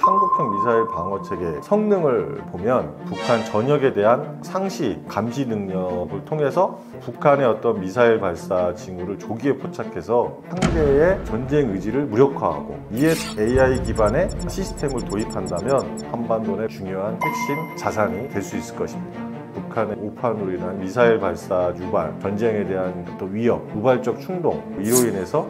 한국형 미사일 방어체계 성능을 보면 북한 전역에 대한 상시 감시 능력을 통해서 북한의 어떤 미사일 발사 징후를 조기에 포착해서 상대의 전쟁 의지를 무력화하고 ESAI 기반의 시스템을 도입한다면 한반도 내 중요한 핵심 자산이 될 수 있을 것입니다. 북한의 오판으로 인한 미사일 발사 유발, 전쟁에 대한 또 위협, 우발적 충동 이로 인해서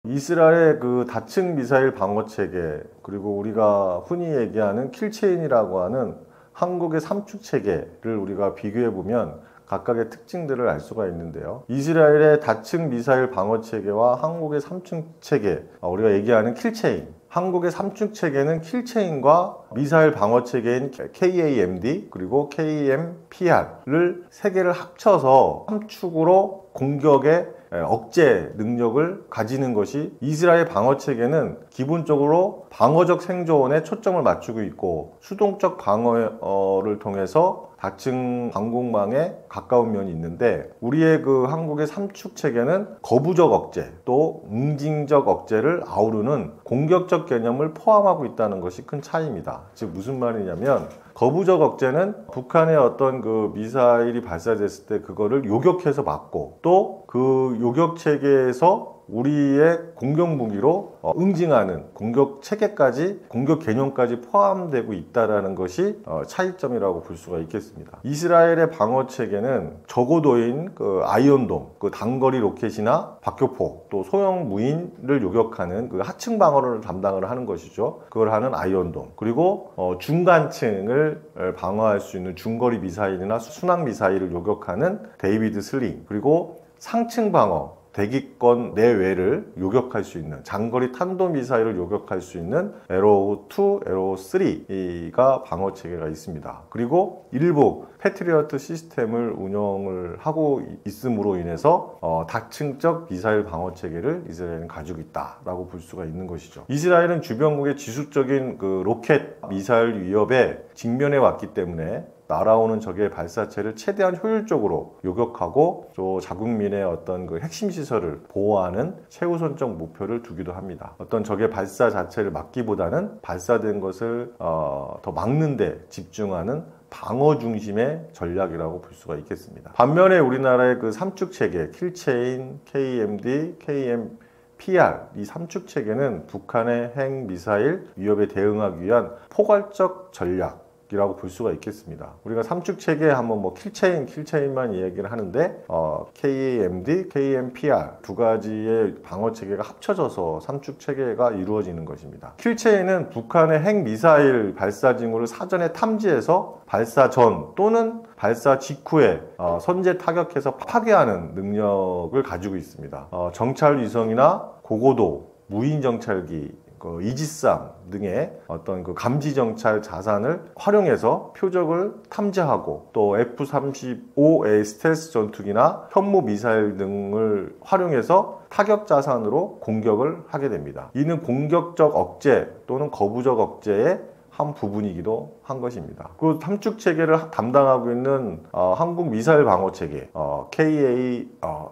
이스라엘의 그 다층 미사일 방어 체계, 그리고 우리가 흔히 얘기하는 킬체인이라고 하는 한국의 삼축 체계를 우리가 비교해 보면 각각의 특징들을 알 수가 있는데요. 이스라엘의 다층 미사일 방어 체계와 한국의 삼축 체계, 우리가 얘기하는 킬체인, 한국의 삼축 체계는 킬체인과 미사일 방어 체계인 KAMD 그리고 KAM-PR을 세 개를 합쳐서 삼축으로 공격의 억제 능력을 가지는 것이, 이스라엘 방어 체계는 기본적으로 방어적 생존에 초점을 맞추고 있고 수동적 방어를 통해서 다층 방공망에 가까운 면이 있는데, 우리의 그 한국의 삼축 체계는 거부적 억제 또 응징적 억제를 아우르는 공격적 개념을 포함하고 있다는 것이 큰 차이입니다. 즉 무슨 말이냐면, 거부적 억제는 북한의 어떤 그 미사일이 발사됐을 때 그거를 요격해서 막고 또 그 요격 체계에서 우리의 공격 무기로 응징하는 공격 체계까지, 공격 개념까지 포함되고 있다는 것이 차이점이라고 볼 수가 있겠습니다. 이스라엘의 방어 체계는 저고도인 그 아이언돔, 그 단거리 로켓이나 박격포, 또 소형 무인을 요격하는 그 하층 방어를 담당을 하는 것이죠. 그걸 하는 아이언돔, 그리고 중간층을 방어할 수 있는 중거리 미사일이나 순항 미사일을 요격하는 데이비드 슬링, 그리고 상층 방어, 대기권 내외를 요격할 수 있는 장거리 탄도미사일을 요격할 수 있는 에로우2, 에로우3가 방어체계가 있습니다. 그리고 일부 패트리어트 시스템을 운영을 하고 있음으로 인해서 다층적 미사일 방어체계를 이스라엘은 가지고 있다라고 볼 수가 있는 것이죠. 이스라엘은 주변국의 지속적인 그 로켓 미사일 위협에 직면해 왔기 때문에 날아오는 적의 발사체를 최대한 효율적으로 요격하고 또 자국민의 어떤 그 핵심 시설을 보호하는 최우선적 목표를 두기도 합니다. 어떤 적의 발사 자체를 막기보다는 발사된 것을 더 막는 데 집중하는 방어 중심의 전략이라고 볼 수가 있겠습니다. 반면에 우리나라의 그 삼축 체계, 킬체인, KMD, KM-PR 이 삼축 체계는 북한의 핵 미사일 위협에 대응하기 위한 포괄적 전략 이라고 볼 수가 있겠습니다. 우리가 삼축 체계에 한번 킬체인만 이야기를 하는데 KAMD, KM-PR 두 가지의 방어 체계가 합쳐져서 삼축 체계가 이루어지는 것입니다. 킬체인은 북한의 핵 미사일 발사 징후를 사전에 탐지해서 발사 전 또는 발사 직후에 선제 타격해서 파괴하는 능력을 가지고 있습니다. 정찰 위성이나 고고도 무인 정찰기, 이지스함 등의 어떤 그 감지 정찰 자산을 활용해서 표적을 탐지하고 또 F-35의 스텔스 전투기나 현무 미사일 등을 활용해서 타격 자산으로 공격을 하게 됩니다. 이는 공격적 억제 또는 거부적 억제의 한 부분이기도 한 것입니다. 그 삼축 체계를 담당하고 있는 한국 미사일 방어 체계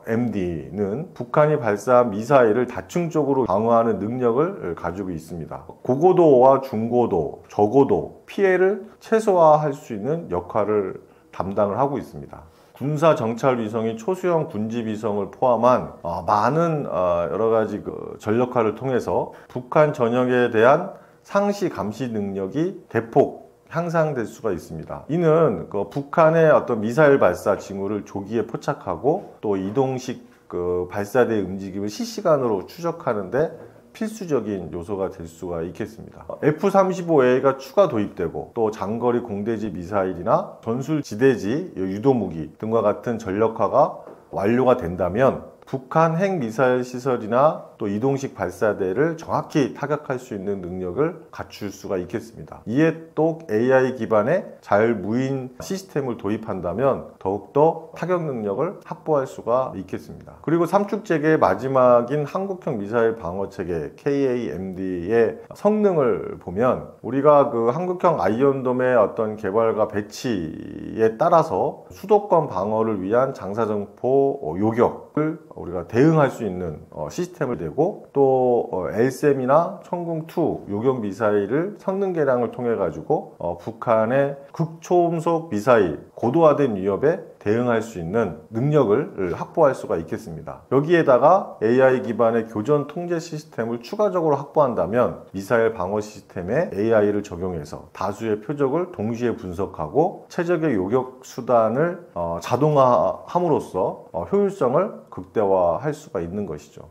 KAMD는 북한이 발사한 미사일을 다층적으로 방어하는 능력을 가지고 있습니다. 고고도와 중고도, 저고도 피해를 최소화할 수 있는 역할을 담당을 하고 있습니다. 군사 정찰 위성이 초수형 군집 위성을 포함한 많은 여러 가지 그 전력화를 통해서 북한 전역에 대한 상시 감시 능력이 대폭 향상될 수가 있습니다. 이는 그 북한의 어떤 미사일 발사 징후를 조기에 포착하고 또 이동식 그 발사대의 움직임을 실시간으로 추적하는데 필수적인 요소가 될 수가 있겠습니다. F-35A가 추가 도입되고 또 장거리 공대지 미사일이나 전술 지대지 유도무기 등과 같은 전력화가 완료가 된다면 북한 핵미사일 시설이나 또 이동식 발사대를 정확히 타격할 수 있는 능력을 갖출 수가 있겠습니다. 이에 또 AI 기반의 자율무인 시스템을 도입한다면 더욱더 타격 능력을 확보할 수가 있겠습니다. 그리고 삼축체계의 마지막인 한국형 미사일 방어체계 KAMD의 성능을 보면 우리가 그 한국형 아이언돔의 어떤 개발과 배치에 따라서 수도권 방어를 위한 장사정포 요격을 우리가 대응할 수 있는 시스템을 내고 또 LSM이나 천궁2 요격 미사일을 성능 개량을 통해 가지고 북한의 극초음속 미사일 고도화된 위협에 대응할 수 있는 능력을 확보할 수가 있겠습니다. 여기에다가 AI 기반의 교전 통제 시스템을 추가적으로 확보한다면 미사일 방어 시스템에 AI를 적용해서 다수의 표적을 동시에 분석하고 최적의 요격 수단을 자동화함으로써 효율성을 극대화할 수가 있는 것이죠.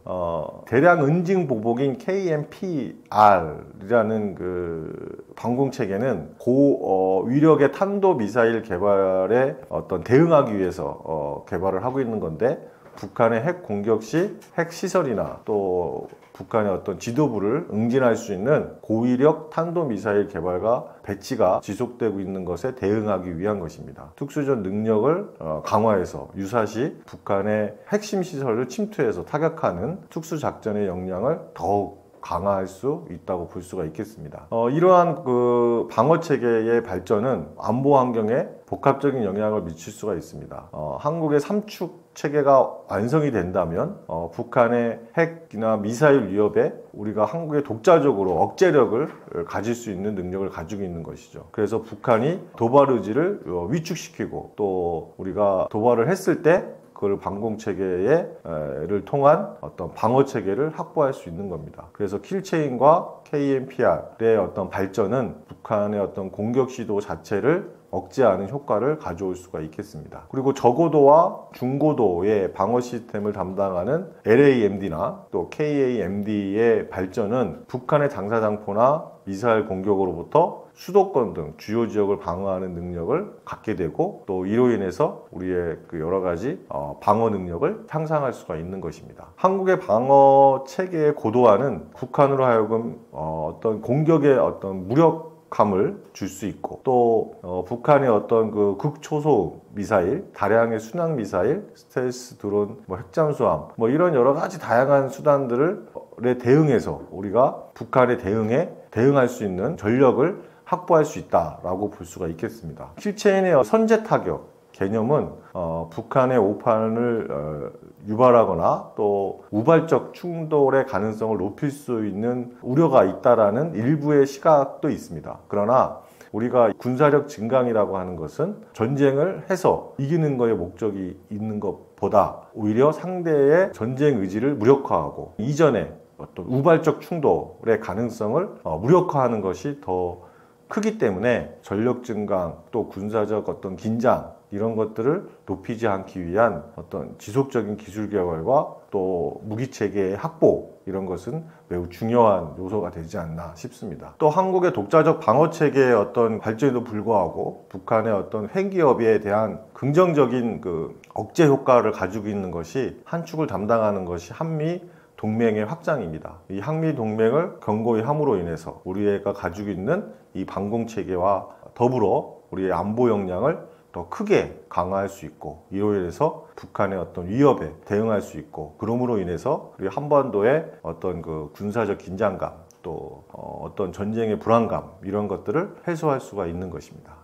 대량 은징 보복인 KMPR이라는 그 방공 체계는 고 위력의 탄도 미사일 개발에 어떤 대응하기 위해서 개발을 하고 있는 건데 북한의 핵 공격 시 핵 시설이나 또 북한의 어떤 지도부를 응징할 수 있는 고위력 탄도미사일 개발과 배치가 지속되고 있는 것에 대응하기 위한 것입니다. 특수전 능력을 강화해서 유사시 북한의 핵심 시설을 침투해서 타격하는 특수작전의 역량을 더욱 강화할 수 있다고 볼 수가 있겠습니다. 이러한 그 방어 체계의 발전은 안보 환경에 복합적인 영향을 미칠 수가 있습니다. 한국의 삼축 체계가 완성이 된다면 북한의 핵이나 미사일 위협에 우리가 한국의 독자적으로 억제력을 가질 수 있는 능력을 가지고 있는 것이죠. 그래서 북한이 도발 의지를 위축시키고 또 우리가 도발을 했을 때 그걸 방공체계를 통한 어떤 방어체계를 확보할 수 있는 겁니다. 그래서 킬체인과 KMPR의 어떤 발전은 북한의 어떤 공격 시도 자체를 억제하는 효과를 가져올 수가 있겠습니다. 그리고 저고도와 중고도의 방어 시스템을 담당하는 LAMD나 또 KAMD의 발전은 북한의 장사장포나 미사일 공격으로부터 수도권 등 주요 지역을 방어하는 능력을 갖게 되고 또 이로 인해서 우리의 그 여러 가지 방어 능력을 향상할 수가 있는 것입니다. 한국의 방어 체계의 고도화는 북한으로 하여금 어떤 공격의 어떤 무력감을 줄 수 있고 또 북한의 어떤 그 극초소음 미사일, 다량의 순항 미사일, 스텔스 드론, 핵잠수함 이런 여러 가지 다양한 수단들에 대응해서 우리가 북한의 대응할 수 있는 전력을 확보할 수 있다라고 볼 수가 있겠습니다. 킬체인의 선제 타격 개념은 북한의 오판을 유발하거나 또 우발적 충돌의 가능성을 높일 수 있는 우려가 있다라는 일부의 시각도 있습니다. 그러나 우리가 군사력 증강이라고 하는 것은 전쟁을 해서 이기는 거에 목적이 있는 것보다 오히려 상대의 전쟁 의지를 무력화하고 이전에 어떤 우발적 충돌의 가능성을 무력화하는 것이 더 크기 때문에 전력 증강 또 군사적 어떤 긴장 이런 것들을 높이지 않기 위한 어떤 지속적인 기술 개발과 또 무기체계의 확보 이런 것은 매우 중요한 요소가 되지 않나 싶습니다. 또 한국의 독자적 방어체계의 어떤 발전에도 불구하고 북한의 어떤 핵기업에 대한 긍정적인 그 억제 효과를 가지고 있는 것이 한 축을 담당하는 것이 한미 동맹의 확장입니다. 이 한미 동맹을 견고히 함으로 인해서 우리가 가지고 있는 이 방공체계와 더불어 우리의 안보 역량을 더 크게 강화할 수 있고 이로 인해서 북한의 어떤 위협에 대응할 수 있고 그러므로 인해서 우리 한반도의 어떤 그 군사적 긴장감 또 어떤 전쟁의 불안감 이런 것들을 해소할 수가 있는 것입니다.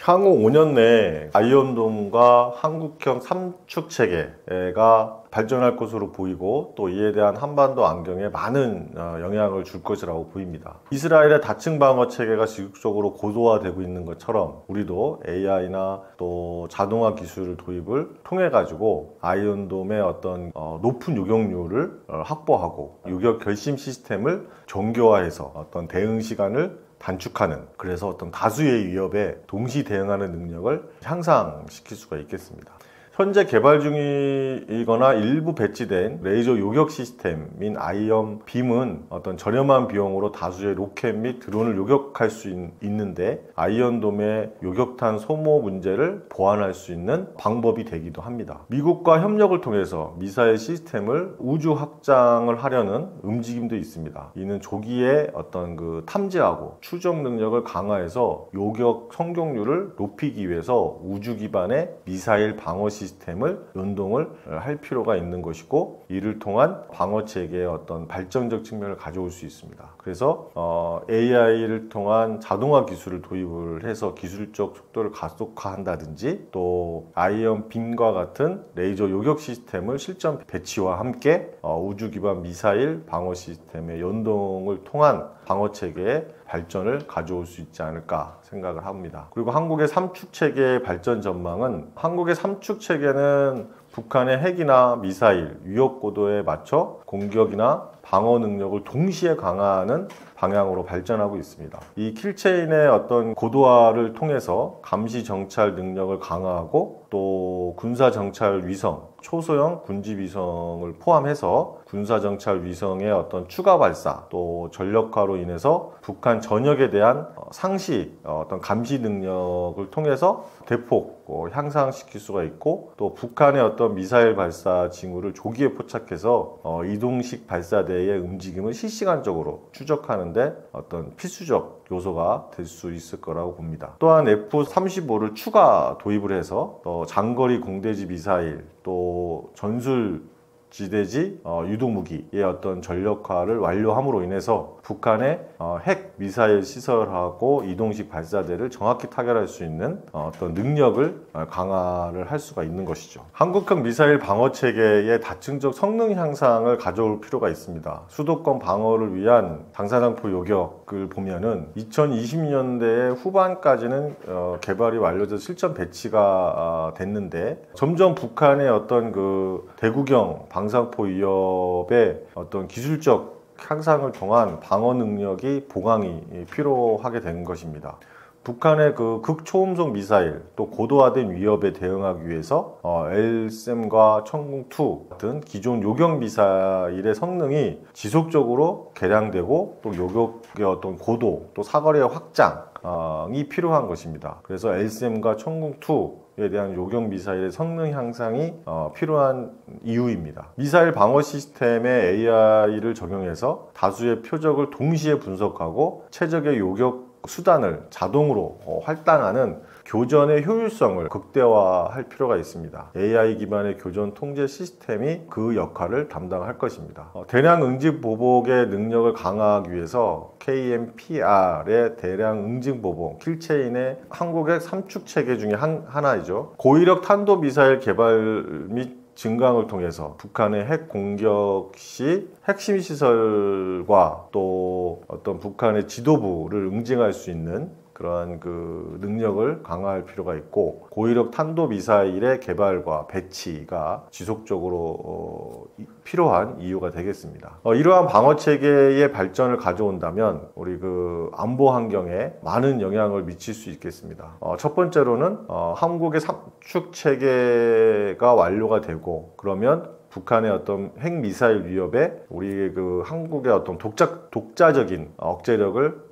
향후 5년 내에 아이언돔과 한국형 삼축 체계가 발전할 것으로 보이고 또 이에 대한 한반도 안경에 많은 영향을 줄 것이라고 보입니다. 이스라엘의 다층 방어 체계가 지속적으로 고도화되고 있는 것처럼 우리도 AI나 또 자동화 기술 도입을 통해 가지고 아이언돔의 어떤 높은 요격률을 확보하고 요격 결심 시스템을 정교화해서 어떤 대응 시간을 단축하는 그래서 어떤 다수의 위협에 동시 대응하는 능력을 향상시킬 수가 있겠습니다. 현재 개발 중이거나 일부 배치된 레이저 요격 시스템인 아이언 빔은 어떤 저렴한 비용으로 다수의 로켓 및 드론을 요격할 수 있는데 아이언돔의 요격탄 소모 문제를 보완할 수 있는 방법이 되기도 합니다. 미국과 협력을 통해서 미사일 시스템을 우주 확장을 하려는 움직임도 있습니다. 이는 조기에 어떤 그 탐지하고 추적 능력을 강화해서 요격 성공률을 높이기 위해서 우주 기반의 미사일 방어 시스템을 연동을 할 필요가 있는 것이고, 이를 통한 방어 체계의 어떤 발전적 측면을 가져올 수 있습니다. 그래서 AI를 통한 자동화 기술을 도입을 해서 기술적 속도를 가속화한다든지, 또 아이언 빔과 같은 레이저 요격 시스템을 실전 배치와 함께 우주 기반 미사일 방어 시스템의 연동을 통한 방어 체계의 발전을 가져올 수 있지 않을까 생각을 합니다. 그리고 한국의 삼축 체계의 발전 전망은, 한국의 삼축 체계는 북한의 핵이나 미사일, 위협 고도에 맞춰 공격이나 방어 능력을 동시에 강화하는 방향으로 발전하고 있습니다. 이 킬체인의 어떤 고도화를 통해서 감시 정찰 능력을 강화하고, 또 군사 정찰 위성, 초소형 군지 위성을 포함해서 군사 정찰 위성의 어떤 추가 발사, 또 전력화로 인해서 북한 전역에 대한 상시 어떤 감시 능력을 통해서 대폭 향상시킬 수가 있고, 또 북한의 어떤 미사일 발사 징후를 조기에 포착해서 이동식 발사대의 움직임을 실시간적으로 추적하는데 어떤 필수적 요소가 될 수 있을 거라고 봅니다. 또한 F-35를 추가 도입을 해서 장거리 공대지 미사일, 또 전술 지대지 유도무기의 어떤 전력화를 완료함으로 인해서 북한의 핵 미사일 시설하고 이동식 발사대를 정확히 타결할 수 있는 어떤 능력을 강화를 할 수가 있는 것이죠. 한국형 미사일 방어 체계의 다층적 성능 향상을 가져올 필요가 있습니다. 수도권 방어를 위한 당사장포 요격을 보면은 2020년대 후반까지는 개발이 완료돼서 실전 배치가 됐는데, 점점 북한의 어떤 그 대구경 방사포 위협의 어떤 기술적 향상을 통한 방어 능력이 보강이 필요하게 된 것입니다. 북한의 그 극초음속 미사일, 또 고도화된 위협에 대응하기 위해서 LSAM과 천궁2 같은 기존 요격 미사일의 성능이 지속적으로 개량되고, 또 요격의 어떤 고도, 또 사거리의 확장이 필요한 것입니다. 그래서 LSAM과 천궁2에 대한 요격 미사일의 성능 향상이 필요한 이유입니다. 미사일 방어 시스템에 AI를 적용해서 다수의 표적을 동시에 분석하고 최적의 요격 수단을 자동으로 할당하는 교전의 효율성을 극대화할 필요가 있습니다. AI 기반의 교전 통제 시스템이 그 역할을 담당할 것입니다. 대량 응집 보복의 능력을 강화하기 위해서 KMPR의 대량 응집 보복, 킬체인의 한국의 삼축 체계 중에 하나이죠. 고위력 탄도 미사일 개발 및 증강을 통해서 북한의 핵 공격 시 핵심 시설과 또 어떤 북한의 지도부를 응징할 수 있는 그러한 그 능력을 강화할 필요가 있고, 고위력 탄도 미사일의 개발과 배치가 지속적으로 필요한 이유가 되겠습니다. 이러한 방어 체계의 발전을 가져온다면 우리 그 안보 환경에 많은 영향을 미칠 수 있겠습니다. 첫 번째로는 한국의 삼축 체계가 완료가 되고, 그러면 북한의 어떤 핵 미사일 위협에 우리 그 한국의 어떤 독자적인 억제력을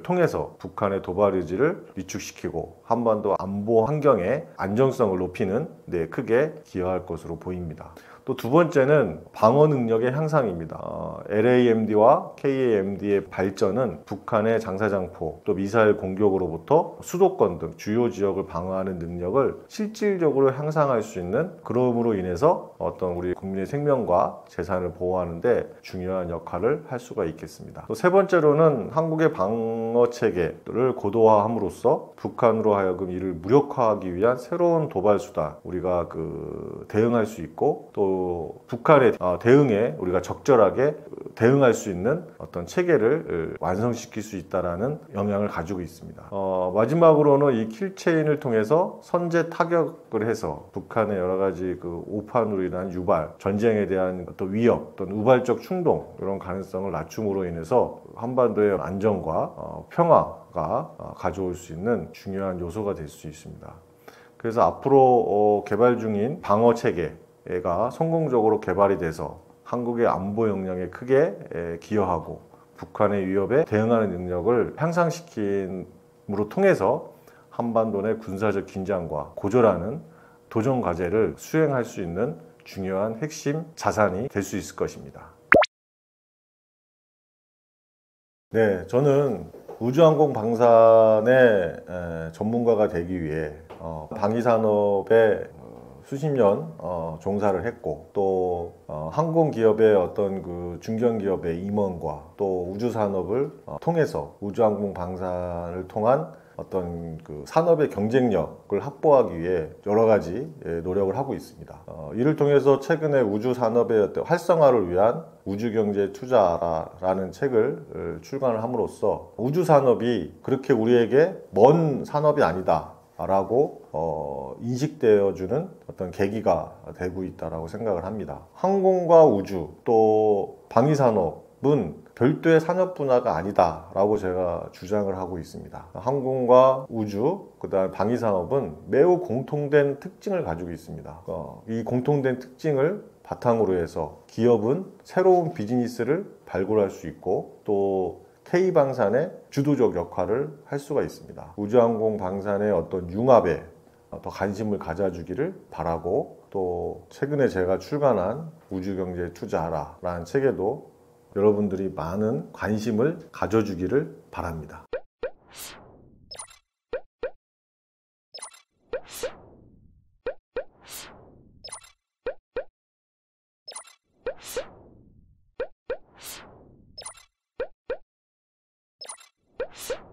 통해서 북한의 도발 의지를 위축시키고 한반도 안보 환경의 안정성을 높이는 데 크게 기여할 것으로 보입니다. 또 두 번째는 방어 능력의 향상입니다. LAMD와 KAMD의 발전은 북한의 장사장포, 또 미사일 공격으로부터 수도권 등 주요 지역을 방어하는 능력을 실질적으로 향상할 수 있는, 그럼으로 인해서 어떤 우리 국민의 생명과 재산을 보호하는 데 중요한 역할을 할 수가 있겠습니다. 또 세 번째로는 한국의 방어 체계를 고도화함으로써 북한으로 하여금 이를 무력화하기 위한 새로운 도발 수단, 우리가 그 대응할 수 있고, 또 북한의 대응에 우리가 적절하게 대응할 수 있는 어떤 체계를 완성시킬 수 있다라는 영향을 가지고 있습니다. 마지막으로는 이 킬체인을 통해서 선제 타격을 해서 북한의 여러 가지 그 오판으로 인한 유발, 전쟁에 대한 어떤 위협, 어떤 우발적 충동, 이런 가능성을 낮춤으로 인해서 한반도의 안정과 평화가 가져올 수 있는 중요한 요소가 될 수 있습니다. 그래서 앞으로 개발 중인 방어 체계가 성공적으로 개발이 돼서 한국의 안보 역량에 크게 기여하고 북한의 위협에 대응하는 능력을 향상시킴으로 통해서 한반도 내 군사적 긴장과 고조라는 도전 과제를 수행할 수 있는 중요한 핵심 자산이 될 수 있을 것입니다. 네, 저는 우주항공 방산의 전문가가 되기 위해 방위산업에 수십 년 종사를 했고 또 항공기업의 어떤 그 중견기업의 임원과 또 우주산업을 통해서 우주항공 방산을 통한 어떤 그 산업의 경쟁력을 확보하기 위해 여러 가지 노력을 하고 있습니다. 이를 통해서 최근에 우주 산업의 어떤 활성화를 위한 우주경제 투자라는 책을 출간을 함으로써 우주 산업이 그렇게 우리에게 먼 산업이 아니다. 라고 인식되어주는 어떤 계기가 되고 있다고 생각을 합니다. 항공과 우주 또 방위산업은 별도의 산업 분야가 아니다라고 제가 주장을 하고 있습니다. 항공과 우주, 그다음 방위산업은 매우 공통된 특징을 가지고 있습니다. 이 공통된 특징을 바탕으로 해서 기업은 새로운 비즈니스를 발굴할 수 있고 또 K방산의 주도적 역할을 할 수가 있습니다. 우주항공 방산의 어떤 융합에 더 관심을 가져주기를 바라고 또 최근에 제가 출간한 우주경제에 투자하라라는 책에도 여러분들이 많은 관심을 가져주기를 바랍니다. you